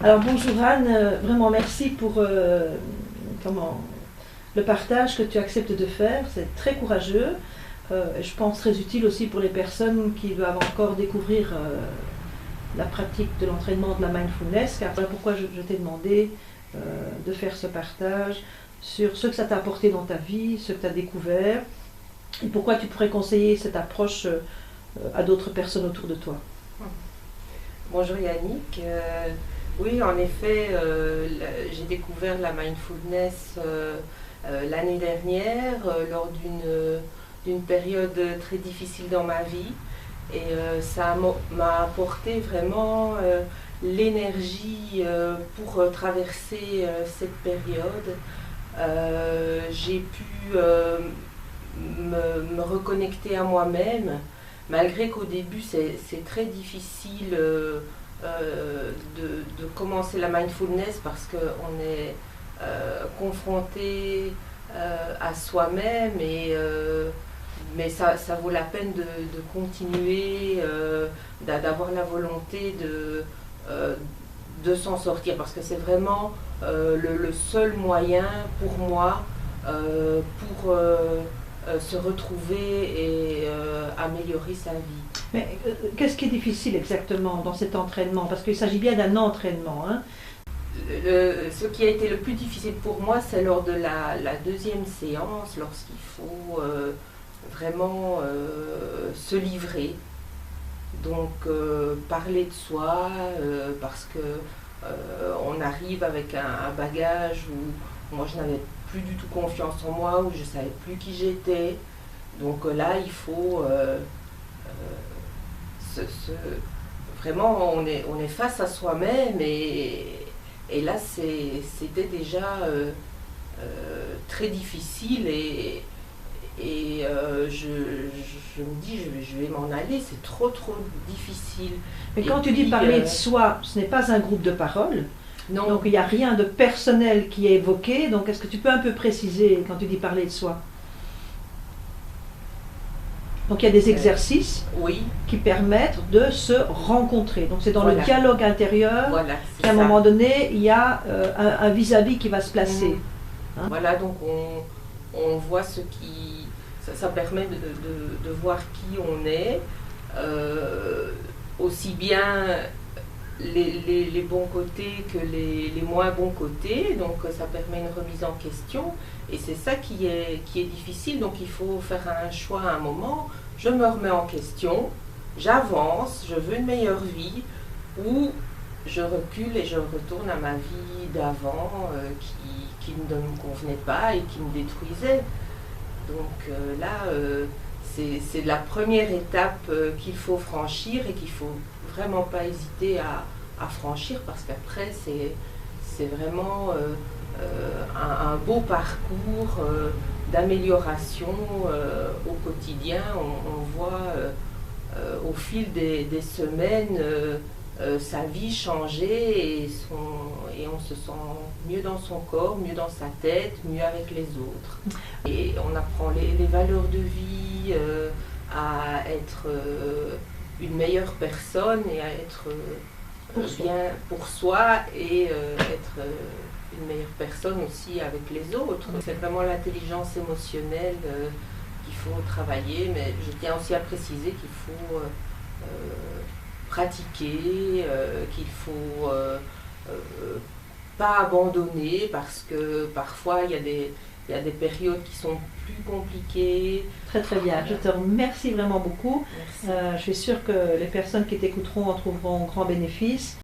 Alors bonjour Anne, vraiment merci pour le partage que tu acceptes de faire, c'est très courageux. Je pense très utile aussi pour les personnes qui doivent encore découvrir la pratique de l'entraînement de la mindfulness, car voilà pourquoi je t'ai demandé de faire ce partage sur ce que ça t'a apporté dans ta vie, ce que tu as découvert, et pourquoi tu pourrais conseiller cette approche à d'autres personnes autour de toi. Bonjour Yannick. Oui, en effet, j'ai découvert la mindfulness l'année dernière lors d'une période très difficile dans ma vie. Et ça m'a apporté vraiment l'énergie pour traverser cette période. J'ai pu me reconnecter à moi-même, malgré qu'au début c'est très difficile de commencer la mindfulness parce qu'on est confronté à soi-même, mais ça vaut la peine de continuer, d'avoir la volonté de s'en sortir, parce que c'est vraiment le seul moyen pour moi pour se retrouver et améliorer sa vie. Mais qu'est-ce qui est difficile exactement dans cet entraînement? Parce qu'il s'agit bien d'un entraînement, hein. Ce qui a été le plus difficile pour moi, c'est lors de la deuxième séance, lorsqu'il faut vraiment se livrer. Donc parler de soi, parce que on arrive avec un bagage où moi je n'avais plus du tout confiance en moi, où je ne savais plus qui j'étais. Donc là, il faut vraiment, on est face à soi-même, et là, c'était déjà très difficile, et je me dis, je vais m'en aller, c'est trop difficile. Mais quand tu dis parler de soi, ce n'est pas un groupe de parole. Non. Donc il n'y a rien de personnel qui est évoqué. Donc est-ce que tu peux un peu préciser quand tu dis parler de soi? Donc il y a des exercices oui, qui permettent de se rencontrer. Donc c'est dans le dialogue intérieur qu'à un moment donné, il y a un vis-à-vis qui va se placer. Hein? Voilà, donc on voit ce qui... Ça permet de voir qui on est, aussi bien les bons côtés que les moins bons côtés. Donc ça permet une remise en question, et c'est ça qui est difficile. Donc il faut faire un choix à un moment. Je me remets en question, j'avance, je veux une meilleure vie, ou je recule et je retourne à ma vie d'avant qui ne me convenait pas et qui me détruisait. Donc là, c'est la première étape qu'il faut franchir, et qu'il ne faut vraiment pas hésiter à franchir, parce qu'après c'est vraiment un beau parcours d'amélioration au quotidien. On voit au fil des semaines sa vie changer, et on se sent mieux dans son corps, mieux dans sa tête, mieux avec les autres. Et on apprend les valeurs de vie, à être une meilleure personne, et à être bien pour soi, et être une meilleure personne aussi avec les autres. C'est vraiment l'intelligence émotionnelle qu'il faut travailler, mais je tiens aussi à préciser qu'il faut pratiquer, qu'il faut pas abandonner, parce que parfois il y a des périodes qui sont plus compliquées. Très bien, je te remercie vraiment beaucoup. Merci. Je suis sûre que les personnes qui t'écouteront en trouveront grand bénéfice.